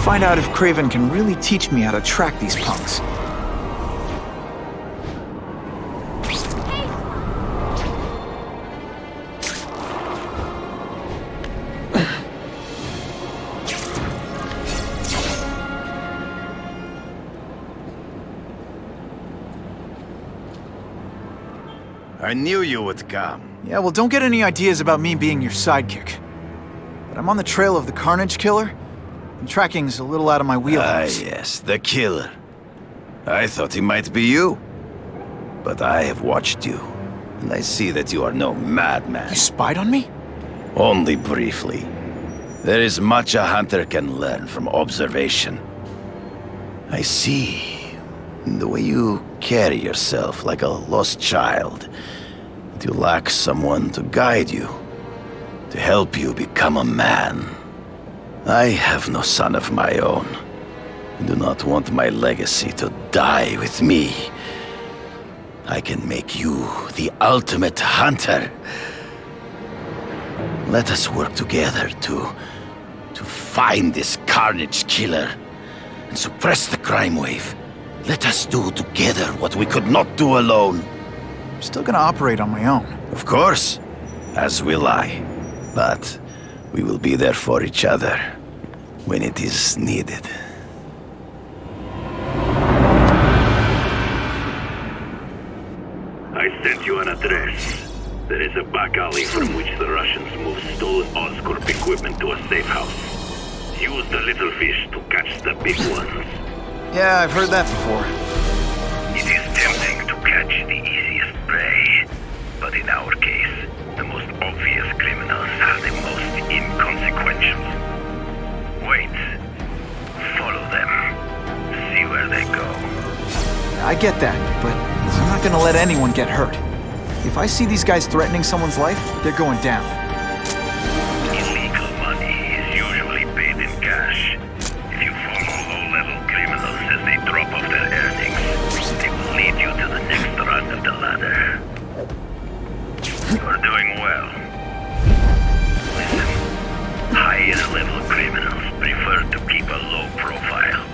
find out if Craven can really teach me how to track these punks. I knew you would come. Yeah, well, don't get any ideas about me being your sidekick. But I'm on the trail of the Carnage Killer, and tracking's a little out of my wheelhouse. Ah, yes, the killer. I thought he might be you. But I have watched you, and I see that you are no madman. You spied on me? Only briefly. There is much a hunter can learn from observation. I see the way you carry yourself like a lost child. That you lack someone to guide you, to help you become a man. I have no son of my own. I do not want my legacy to die with me. I can make you the ultimate hunter. Let us work together to find this Carnage Killer and suppress the crime wave. Let us do together what we could not do alone. I'm still gonna operate on my own. Of course, as will I. But we will be there for each other when it is needed. I sent you an address. There is a back alley from which the Russians move stolen Oscorp equipment to a safe house. Use the little fish to catch the big ones. Yeah, I've heard that before. It is tempting to catch the easiest prey, but in our case, the most obvious criminals are the most inconsequential. Wait. Follow them. See where they go. I get that, but I'm not gonna let anyone get hurt. If I see these guys threatening someone's life, they're going down. Illegal money is usually paid in cash. If you follow low-level criminals as they drop off their earnings, they will lead you to the next rung of the ladder. You're doing well. Listen, higher-level criminals prefer to keep a low profile.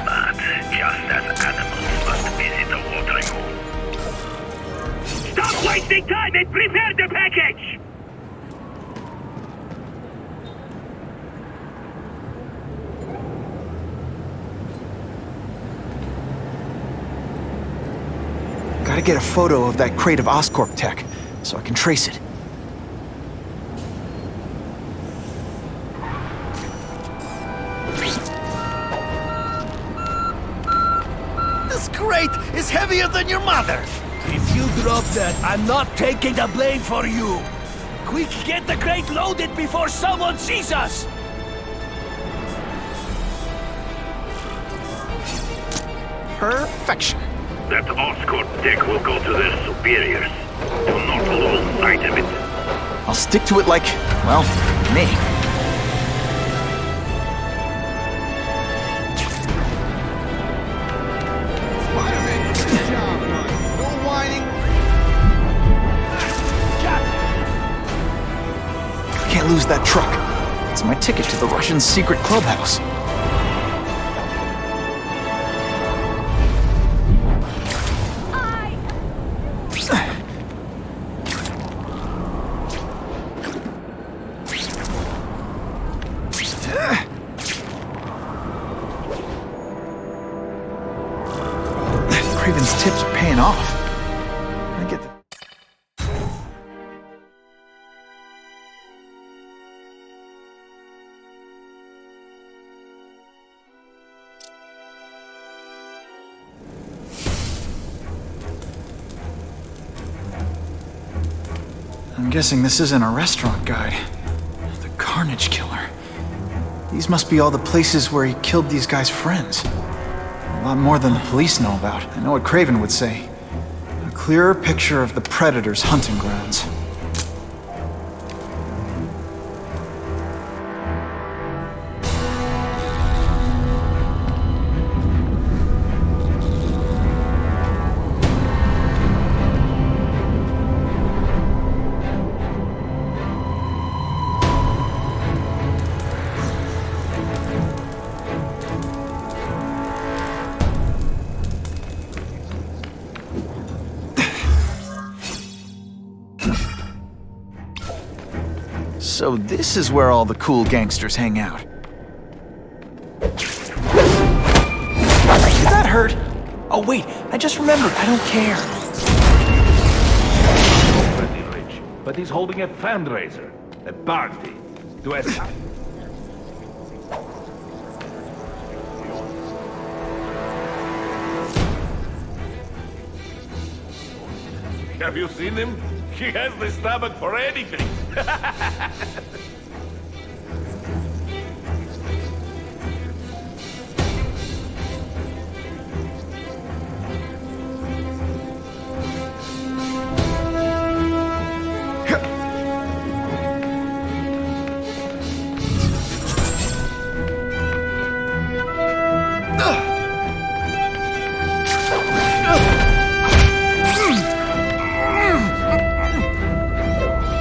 But just as animals must visit a watering hole. Stop wasting time and prepare the package! Gotta get a photo of that crate of Oscorp tech, so I can trace it. This crate is heavier than your mother! If you drop that, I'm not taking the blame for you! Quick, get the crate loaded before someone sees us! Perfection. That Oscorp tech will go to their superiors. Do not lose sight of it. I'll stick to it like, well, me. Can't lose that truck. It's my ticket to the Russian secret clubhouse. Craven's tips are paying off. I get the... I'm guessing this isn't a restaurant guide. The Carnage Killer. These must be all the places where he killed these guys' friends. A lot more than the police know about. I know what Craven would say. A clearer picture of the Predator's hunting grounds. So this is where all the cool gangsters hang out. Did that hurt? Oh wait, I just remembered, I don't care. Pretty rich, but he's holding a fundraiser, a party, to a... Have you seen him? He has the stomach for anything.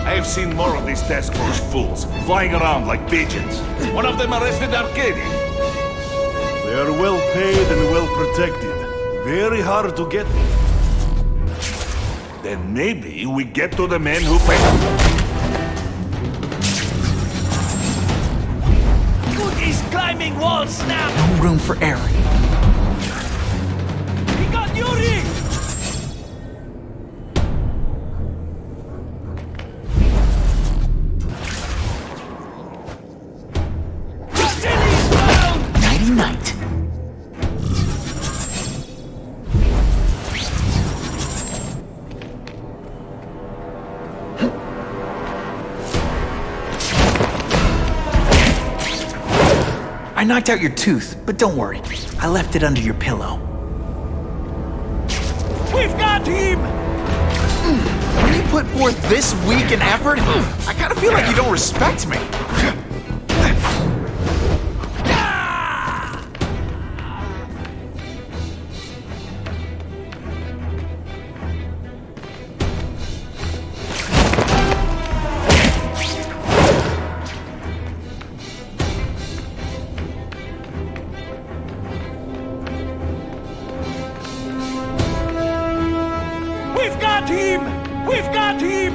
I've seen more of these task force fools flying around like pigeons. One of them arrested Arcady. They are well paid and well protected. Very hard to get. Then maybe we get to the men who pay. He's climbing walls now! No room for error. He got Yuri! Night. I knocked out your tooth, but don't worry. I left it under your pillow. We've got him! When you put forth this week and effort, I kind of feel like you don't respect me. We've got him! We've got him!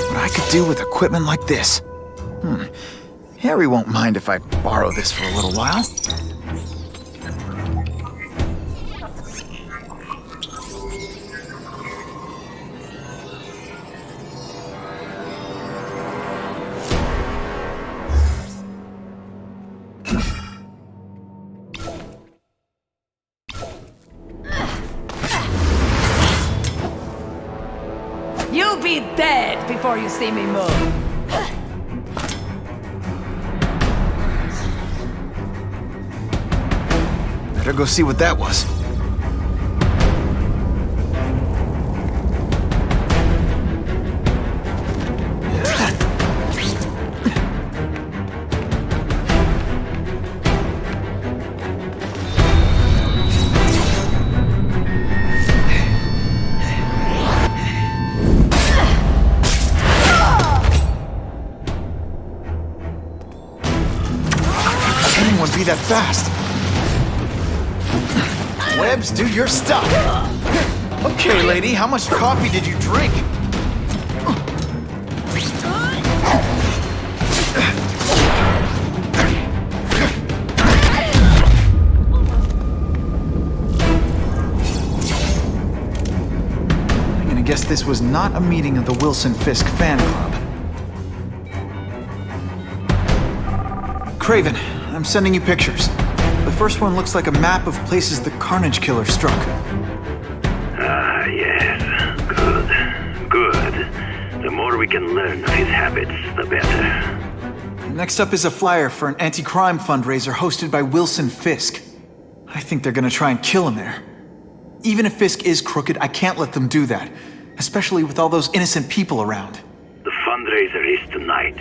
What I could do with equipment like this. Harry won't mind if I borrow this for a little while. You'll be dead before you see me move. Better go see what that was. Anyone be that fast? Webbs, do your stuff! Okay, lady, how much coffee did you drink? I'm gonna guess this was not a meeting of the Wilson Fisk fan club. Craven, I'm sending you pictures. The first one looks like a map of places the Carnage Killer struck. Ah, yes. Good. Good. The more we can learn of his habits, the better. Next up is a flyer for an anti-crime fundraiser hosted by Wilson Fisk. I think they're gonna try and kill him there. Even if Fisk is crooked, I can't let them do that. Especially with all those innocent people around. The fundraiser is tonight.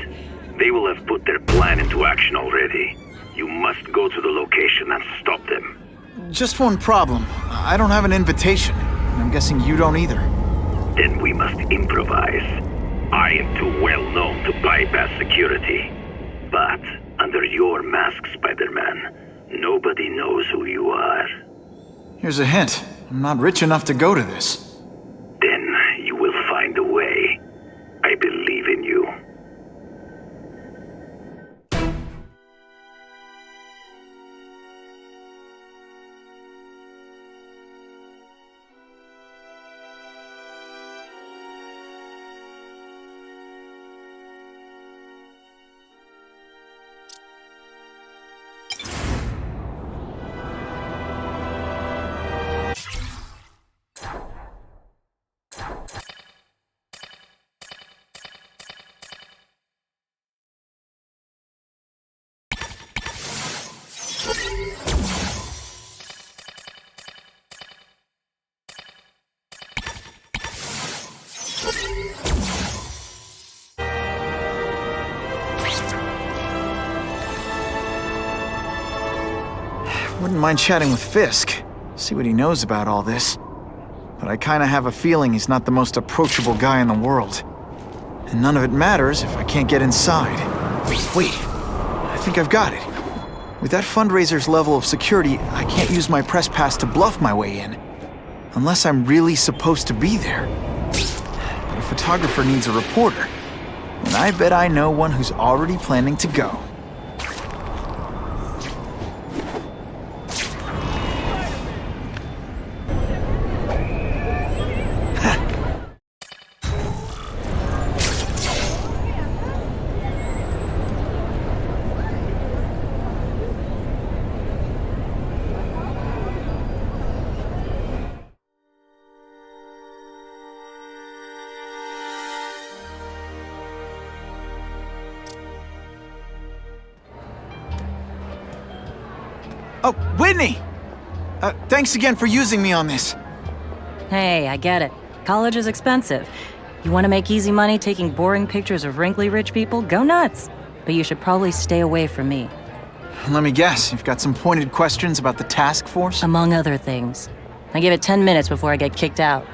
They will have put their plan into action already. You must go to the location and stop them. just one problem. I don't have an invitation. I'm guessing you don't either. Then we must improvise. I am too well known to bypass security. But under your mask, Spider-Man, nobody knows who you are. Here's a hint. I'm not rich enough to go to this. Then you will find a way. I believe in you. Wouldn't mind chatting with Fisk, see what he knows about all this. But I kinda have a feeling he's not the most approachable guy in the world. And none of it matters if I can't get inside. Wait, I think I've got it. With that fundraiser's level of security, I can't use my press pass to bluff my way in. Unless I'm really supposed to be there. But a photographer needs a reporter. And I bet I know one who's already planning to go. Oh, Whitney! Thanks again for using me on this. Hey, I get it. College is expensive. You want to make easy money taking boring pictures of wrinkly rich people? Go nuts! But you should probably stay away from me. Let me guess, you've got some pointed questions about the task force? Among other things. I give it 10 minutes before I get kicked out.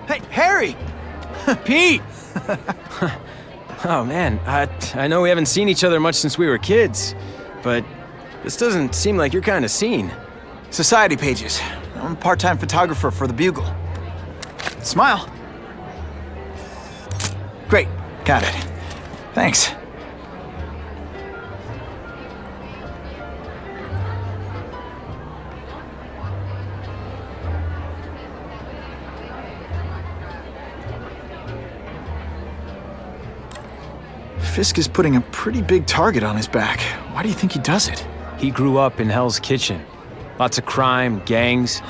Hey, Harry! Pete! Oh man, I know we haven't seen each other much since we were kids, but this doesn't seem like your kind of scene. Society pages. I'm a part-time photographer for the Bugle. Smile. Great, got it. Thanks. Fisk is putting a pretty big target on his back. Why do you think he does it? He grew up in Hell's Kitchen. Lots of crime, gangs.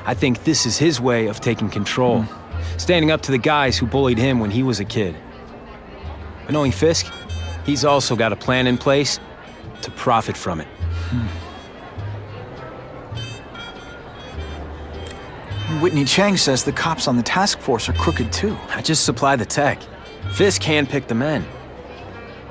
I think this is his way of taking control. Standing up to the guys who bullied him when he was a kid. But knowing Fisk, he's also got a plan in place to profit from it. Whitney Chang says the cops on the task force are crooked too. I just supply the tech. Fisk handpicked the men.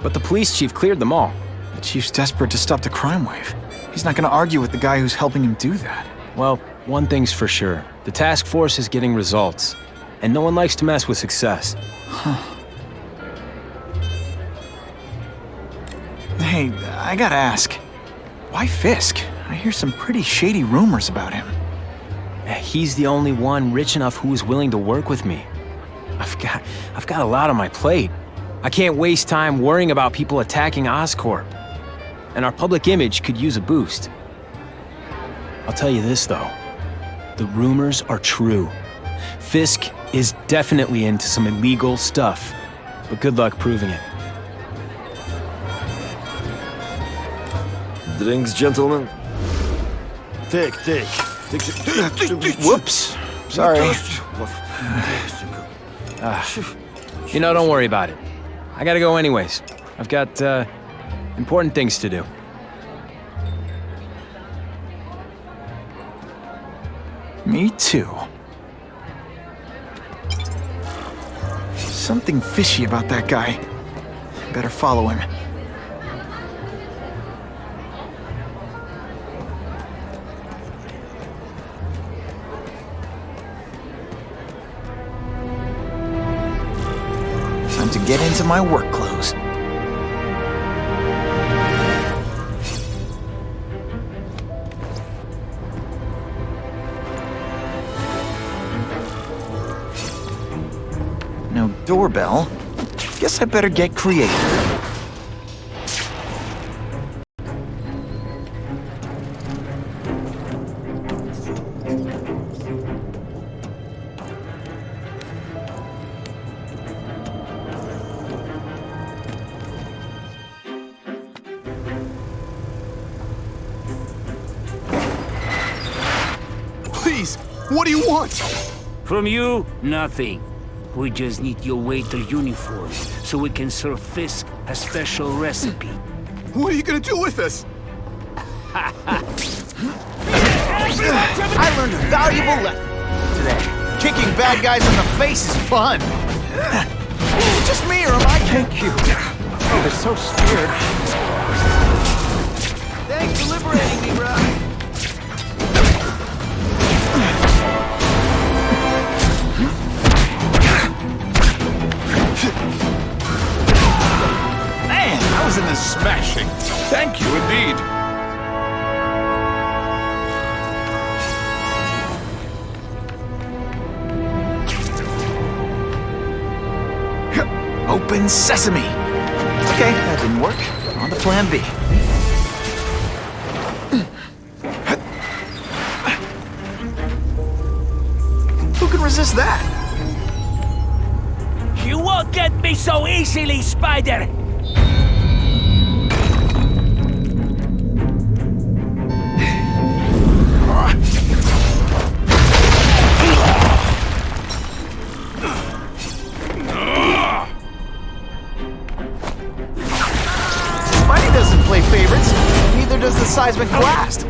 But the police chief cleared them all. The chief's desperate to stop the crime wave. He's not gonna argue with the guy who's helping him do that. Well, one thing's for sure. The task force is getting results. And no one likes to mess with success. Hey, I gotta ask. Why Fisk? I hear some pretty shady rumors about him. He's the only one rich enough who is willing to work with me. I've got a lot on my plate. I can't waste time worrying about people attacking Oscorp. And our public image could use a boost. I'll tell you this, though. The rumors are true. Fisk is definitely into some illegal stuff. But good luck proving it. Drinks, gentlemen? Take. Whoops. Sorry. You know, don't worry about it. I gotta go anyways. I've got, important things to do. Me too. Something fishy about that guy. Better follow him. time to get into my work clothes. No doorbell. Guess I better get creative. Please, what do you want? From you, nothing. We just need your waiter uniform so we can serve Fisk a special recipe. What are you gonna do with us? I learned a valuable lesson today. Kicking bad guys in the face is fun. Just me, or am I? Thank you. Oh, they're so scared. Thanks for liberating me, bro. Man, that was in the smashing. Thank you indeed. Open sesame. Okay, that didn't work. On to plan B. Who can resist that? You won't get me so easily, Spider! Spidey doesn't play favorites. Neither does the seismic blast.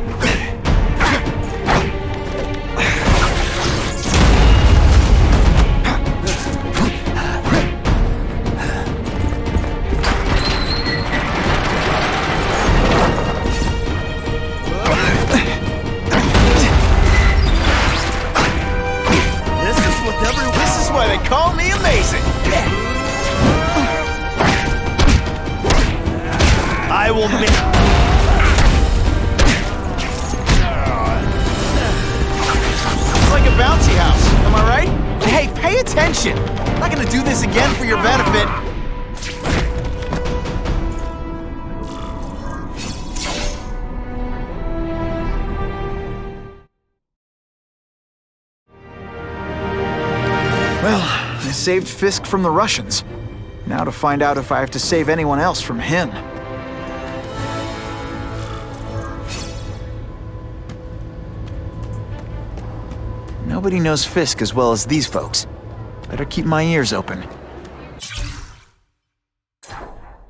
This is why they call me amazing. I will make... It's like a bouncy house, am I right? Hey, pay attention! I'm not gonna do this again for your benefit. Well, I saved Fisk from the Russians. Now to find out if I have to save anyone else from him. Nobody knows Fisk as well as these folks. Better keep my ears open.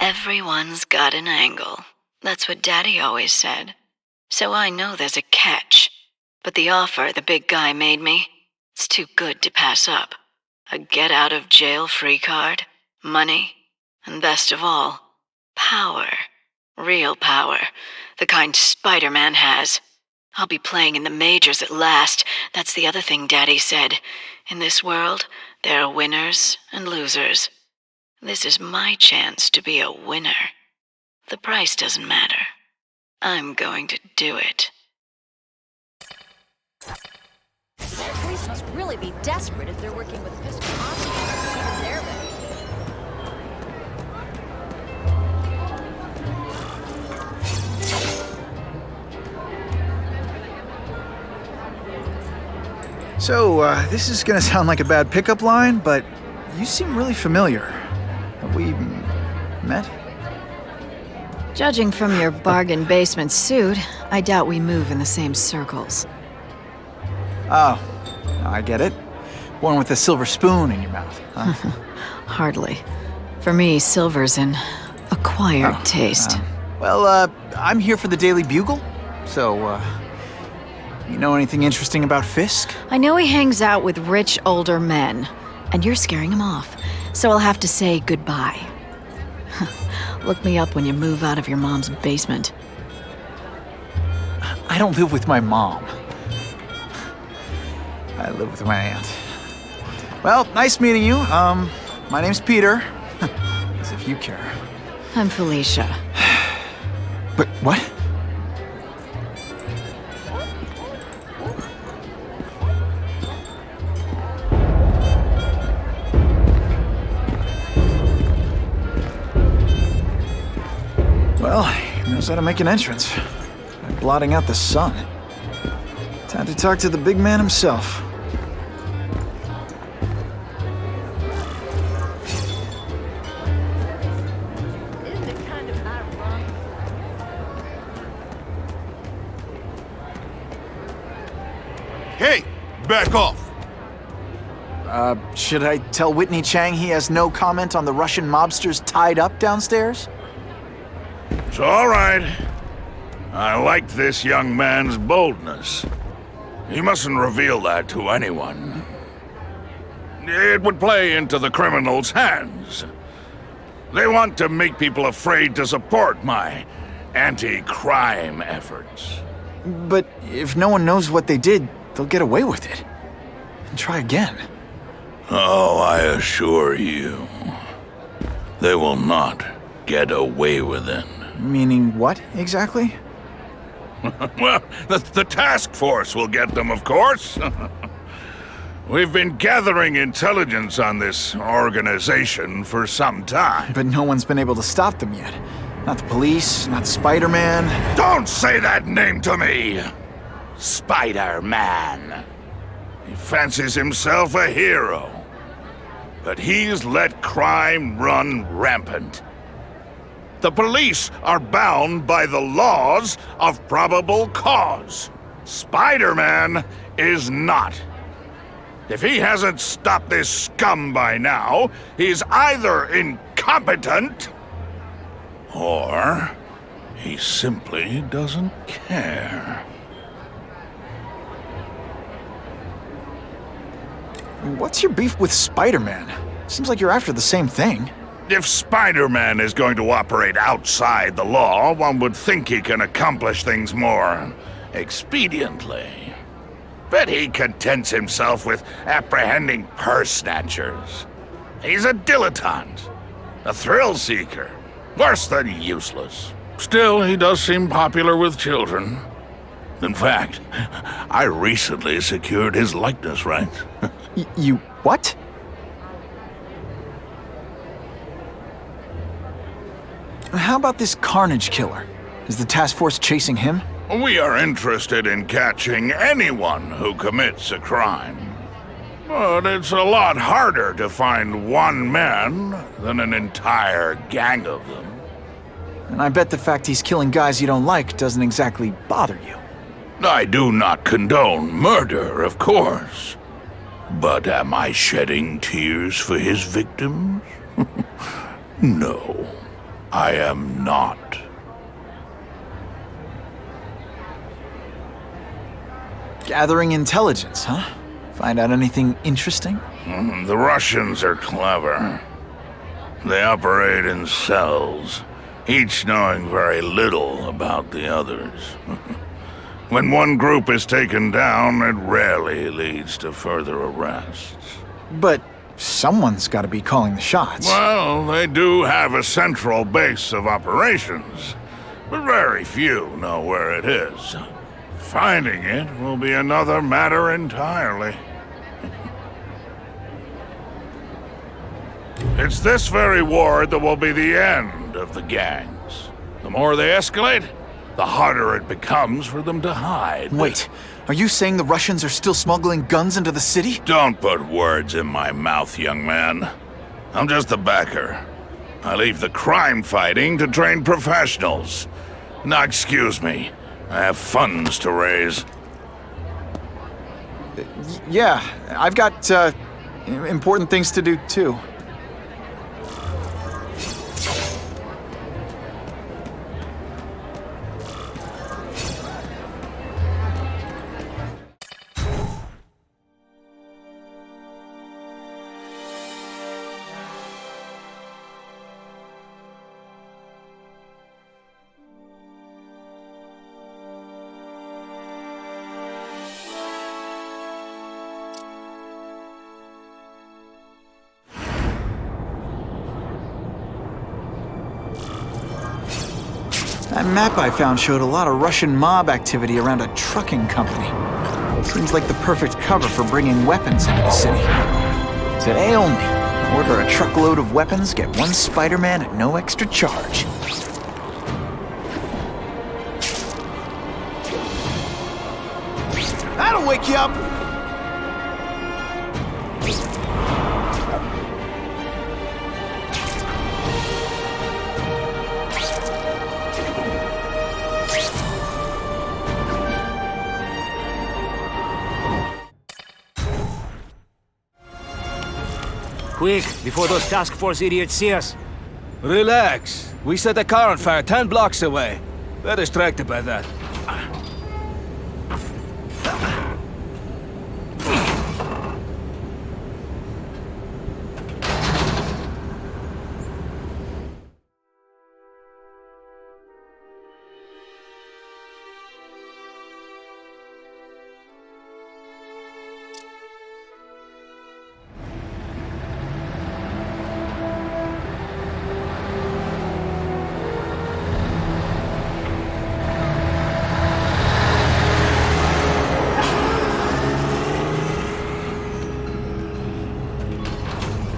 Everyone's got an angle. That's what Daddy always said. So I know there's a catch. But the offer the big guy made me, it's too good to pass up. A get-out-of-jail-free card, money, and best of all, power. Real power. The kind Spider-Man has. I'll be playing in the majors at last. That's the other thing Daddy said. In this world, there are winners and losers. This is my chance to be a winner. The price doesn't matter. I'm going to do it. The police must really be desperate if they're working with Fisk and Oscar. Even they're ready. So, this is gonna sound like a bad pickup line, but you seem really familiar. Have we met? Judging from your bargain basement suit, I doubt we move in the same circles. Oh, I get it. One with a silver spoon in your mouth, huh? Hardly. For me, silver's an acquired taste. I'm here for the Daily Bugle, so, you know anything interesting about Fisk? I know he hangs out with rich older men, and you're scaring him off, so I'll have to say goodbye. Look me up when you move out of your mom's basement. I don't live with my mom. I live with my aunt. Well, nice meeting you. My name's Peter. you care. I'm Felicia. But what? Well, he knows how to make an entrance by blotting out the sun. Time to talk to the big man himself. Hey, back off. Should I tell Whitney Chang he has no comment on the Russian mobsters tied up downstairs? It's all right. I like this young man's boldness. He mustn't reveal that to anyone. It would play into the criminals' hands. They want to make people afraid to support my anti-crime efforts. But if no one knows what they did, they'll get away with it. And try again. Oh, I assure you, they will not get away with it. Meaning what, exactly? Well, the task force will get them, of course. We've been gathering intelligence on this organization for some time. But no one's been able to stop them yet. Not the police, not Spider-Man. Don't say that name to me! Spider-Man. He fancies himself a hero. But he's let crime run rampant. The police are bound by the laws of probable cause. Spider-Man is not. If he hasn't stopped this scum by now, he's either incompetent or he simply doesn't care. What's your beef with Spider-Man? Seems like you're after the same thing. If Spider-Man is going to operate outside the law, one would think he can accomplish things more expediently. But he contents himself with apprehending purse snatchers. He's a dilettante, a thrill seeker, worse than useless. Still, he does seem popular with children. In fact, I recently secured his likeness rights. You what? How about this Carnage Killer? Is the task force chasing him? We are interested in catching anyone who commits a crime. But it's a lot harder to find one man than an entire gang of them. And I bet the fact he's killing guys you don't like doesn't exactly bother you. I do not condone murder, of course. But am I shedding tears for his victims? No, I am not. Gathering intelligence, huh? Find out anything interesting? The Russians are clever. They operate in cells, each knowing very little about the others. When one group is taken down, it rarely leads to further arrests. But someone's got to be calling the shots. Well, they do have a central base of operations, but very few know where it is. Finding it will be another matter entirely. It's this very war that will be the end of the gangs. The more they escalate, the harder it becomes for them to hide. Wait, are you saying the Russians are still smuggling guns into the city? Don't put words in my mouth, young man. I'm just a backer. I leave the crime fighting to trained professionals. Now, excuse me. I have funds to raise. Yeah, I've got, important things to do, too. map I found showed a lot of Russian mob activity around a trucking company. Seems like the perfect cover for bringing weapons into the city. Today only, order a truckload of weapons, get one Spider-Man at no extra charge. That'll wake you up! Quick, before those task force idiots see us. Relax. We set a car on fire 10 blocks away. They're distracted by that.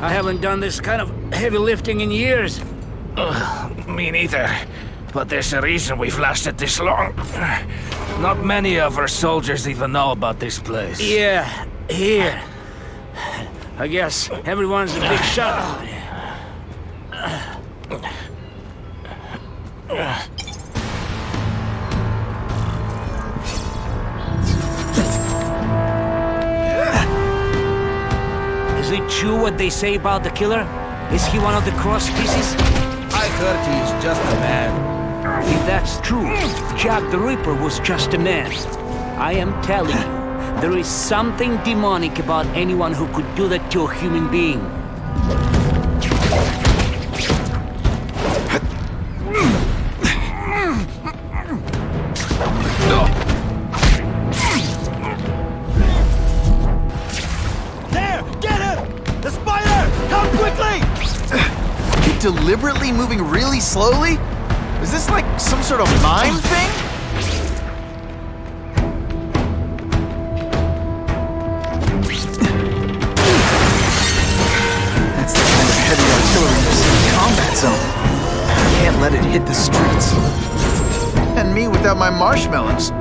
I haven't done this kind of heavy lifting in years. Me neither. But there's a reason we've lasted this long. Not many of our soldiers even know about this place. Yeah, here. I guess everyone's a big shot. Is it true what they say about the killer? Is he one of the cross species? I heard he's just a man. If that's true, Jack the Ripper was just a man. I am telling you, there is something demonic about anyone who could do that to a human being. Deliberately moving really slowly? Is this like some sort of mime thing? That's the kind of heavy artillery you see in combat zone. I can't let it hit the streets. And me without my marshmallows.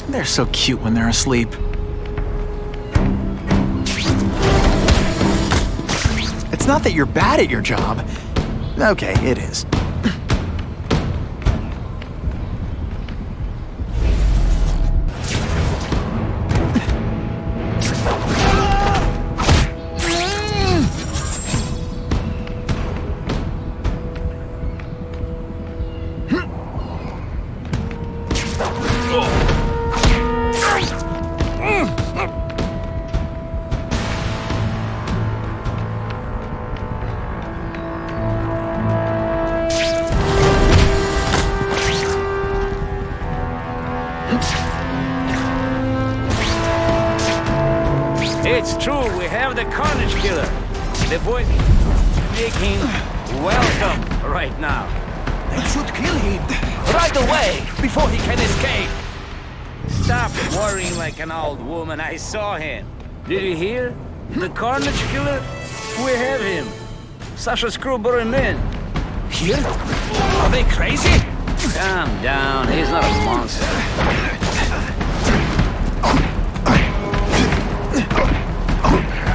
They're so cute when they're asleep. It's not that you're bad at your job. Okay, it is. It's true, we have the Carnage Killer. The boy making welcome right now. They should kill him right away before he can escape. Stop worrying like an old woman. I saw him. Did you hear? The Carnage Killer? We have him. Sasha Screw brought him in. Here? Are they crazy? Calm down. He's not a monster.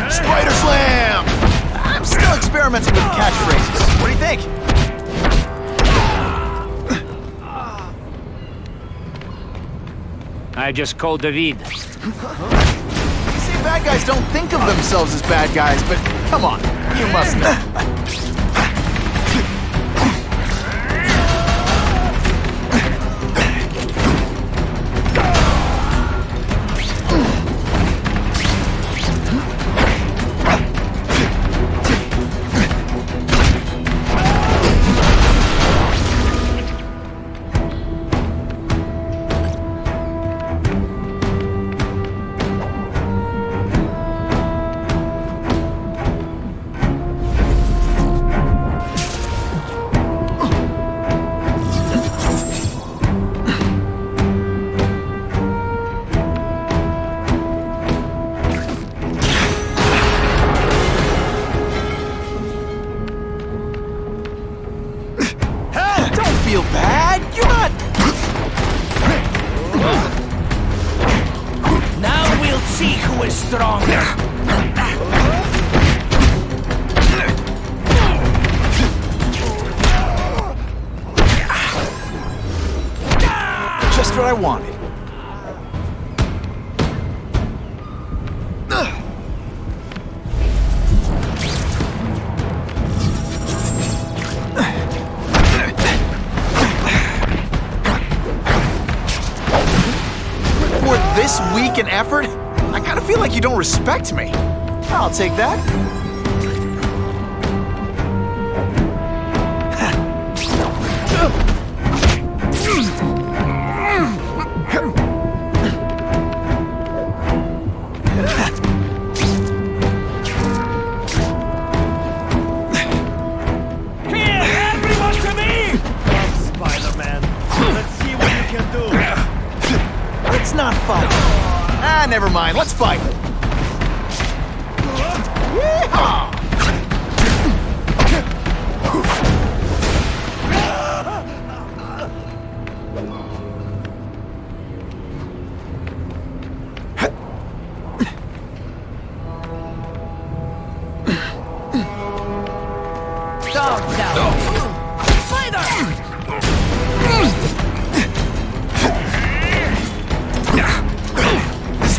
Spider Slam! I'm still experimenting with catchphrases. What do you think? I just called David. You see, bad guys don't think of themselves as bad guys, but come on, you must know. see who is stronger. Just what I wanted. For this week and effort, I kind of feel like you don't respect me. I'll take that. Not fight. Never mind. Let's fight. Yeehaw!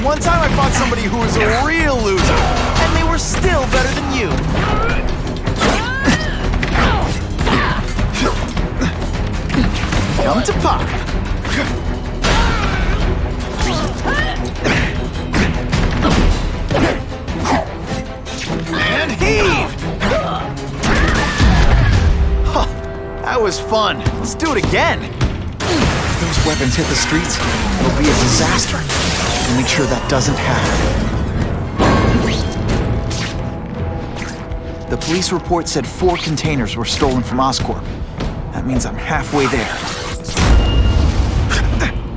One time I fought somebody who was a real loser, and they were still better than you. Come to pop. And heave! Huh, that was fun. Let's do it again. If those weapons hit the streets, it'll be a disaster. We'll make sure that doesn't happen. The police report said 4 containers were stolen from Oscorp. That means I'm halfway there.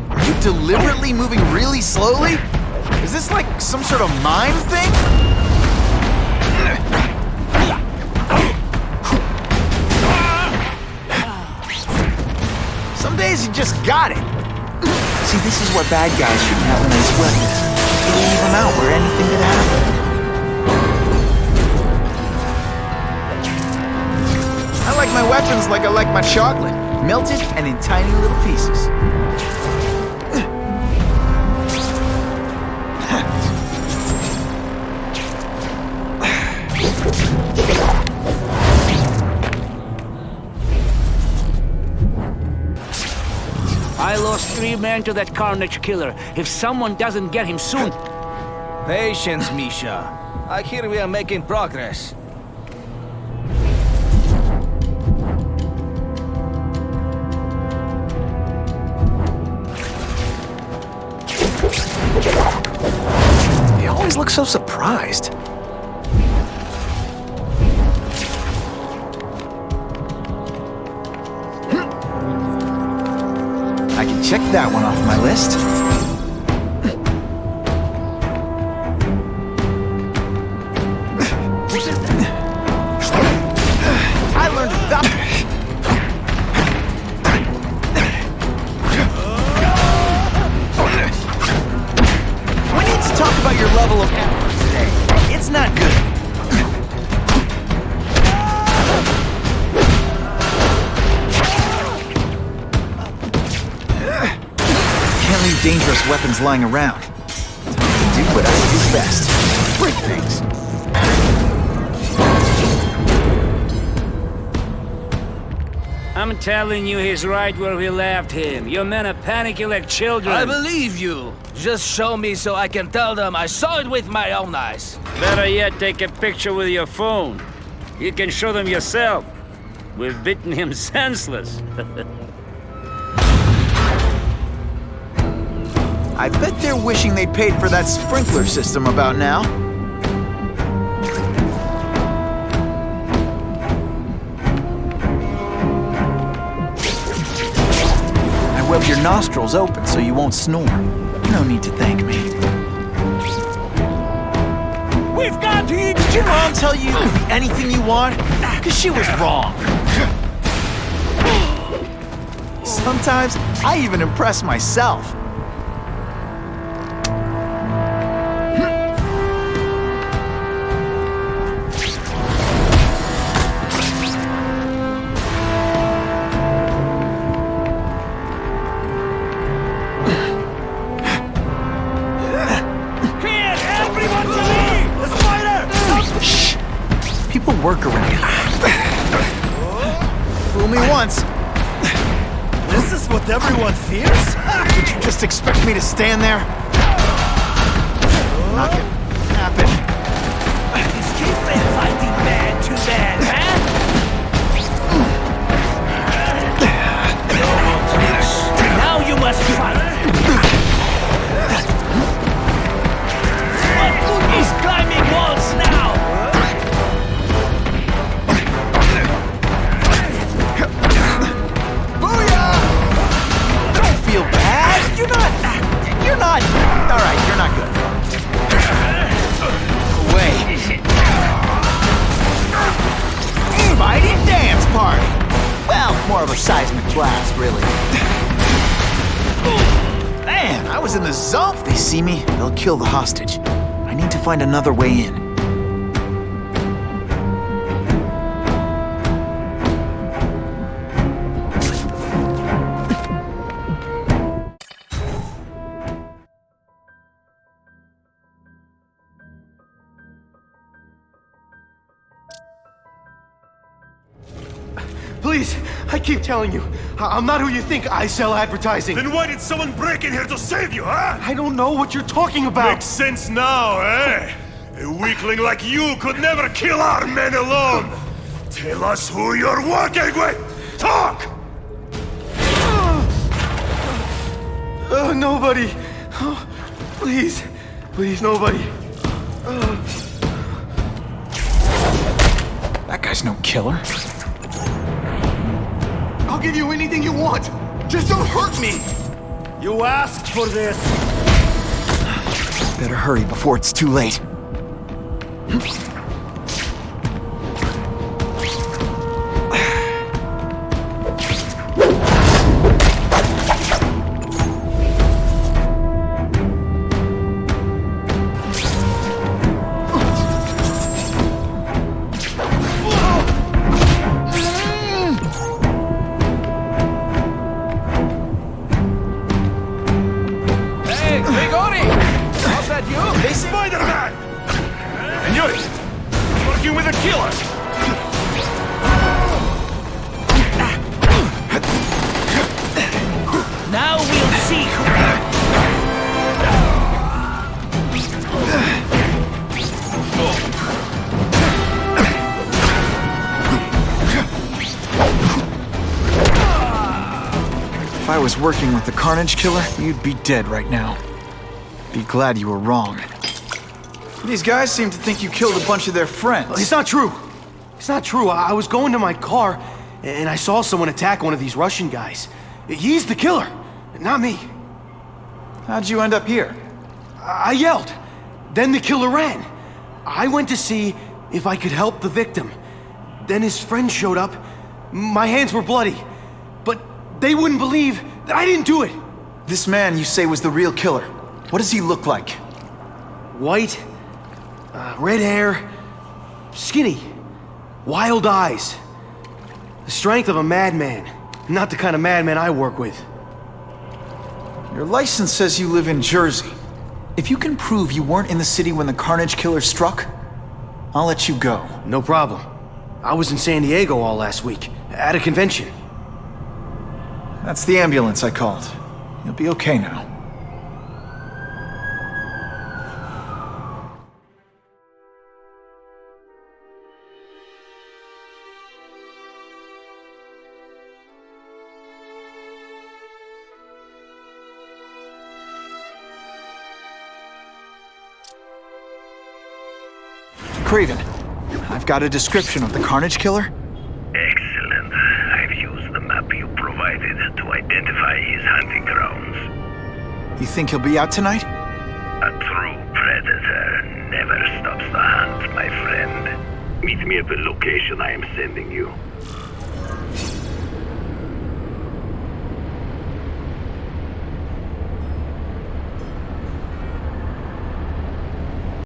Are you deliberately moving really slowly? Is this like some sort of mime thing? Some days you just got it. See, this is what bad guys shouldn't have nice weapons. They leave them out where anything could happen. I like my weapons like I like my chocolate, melted and in tiny little pieces. I lost 3 men to that carnage killer. If someone doesn't get him soon... Patience, Misha. I hear we are making progress. They always look so surprised. I can check that one off my list. I learned that. We need to talk about your level of effort today. It's not good. Dangerous weapons lying around. Time to do what I do best. Break things. I'm telling you, he's right where we left him. Your men are panicking like children. I believe you. Just show me so I can tell them I saw it with my own eyes. Better yet, take a picture with your phone. You can show them yourself. We've beaten him senseless. I bet they're wishing they'd paid for that sprinkler system about now. I webbed your nostrils open so you won't snore. No need to thank me. We've got him! Did your mom tell you anything you want? Because she was wrong. Sometimes I even impress myself. Here, everyone to me! The spider! Shh! People work around here. Fool me once. This is what everyone fears? Did you just expect me to stand there? Not gonna happen. Is caveman fighting man too bad, huh? Now you must fight! What good is climbing walls now? Booyah! Don't feel bad. You're not. All right, you're not good. Away. Fighting dance party. Well, more of a seismic blast, really. Man, I was in the zone. If they see me, they'll kill the hostage. I need to find another way in. Please, I keep telling you, I'm not who you think. I sell advertising. Then why did someone break in here to save you, huh? I don't know what you're talking about. Makes sense now, eh? A weakling like you could never kill our men alone. Tell us who you're working with. Talk! Nobody. Oh, please, nobody. That guy's no killer. I'll give you anything you want. Just don't hurt me. You asked for this. Better hurry before it's too late. Spider-Man! And you're working with a killer! Now we'll see who... If I was working with the Carnage Killer, you'd be dead right now. Be glad you were wrong. These guys seem to think you killed a bunch of their friends. It's not true. It's not true. I was going to my car, and I saw someone attack one of these Russian guys. He's the killer, not me. How'd you end up here? I yelled. Then the killer ran. I went to see if I could help the victim. Then his friend showed up. My hands were bloody. But they wouldn't believe that I didn't do it. This man you say was the real killer. What does he look like? White, red hair, skinny, wild eyes. The strength of a madman. Not the kind of madman I work with. Your license says you live in Jersey. If you can prove you weren't in the city when the Carnage Killer struck, I'll let you go. No problem. I was in San Diego all last week, at a convention. That's the ambulance I called. You'll be okay now. Craven, I've got a description of the Carnage Killer. Excellent. I've used the map you provided to identify his hunting grounds. You think he'll be out tonight? A true predator never stops the hunt, my friend. Meet me at the location I am sending you.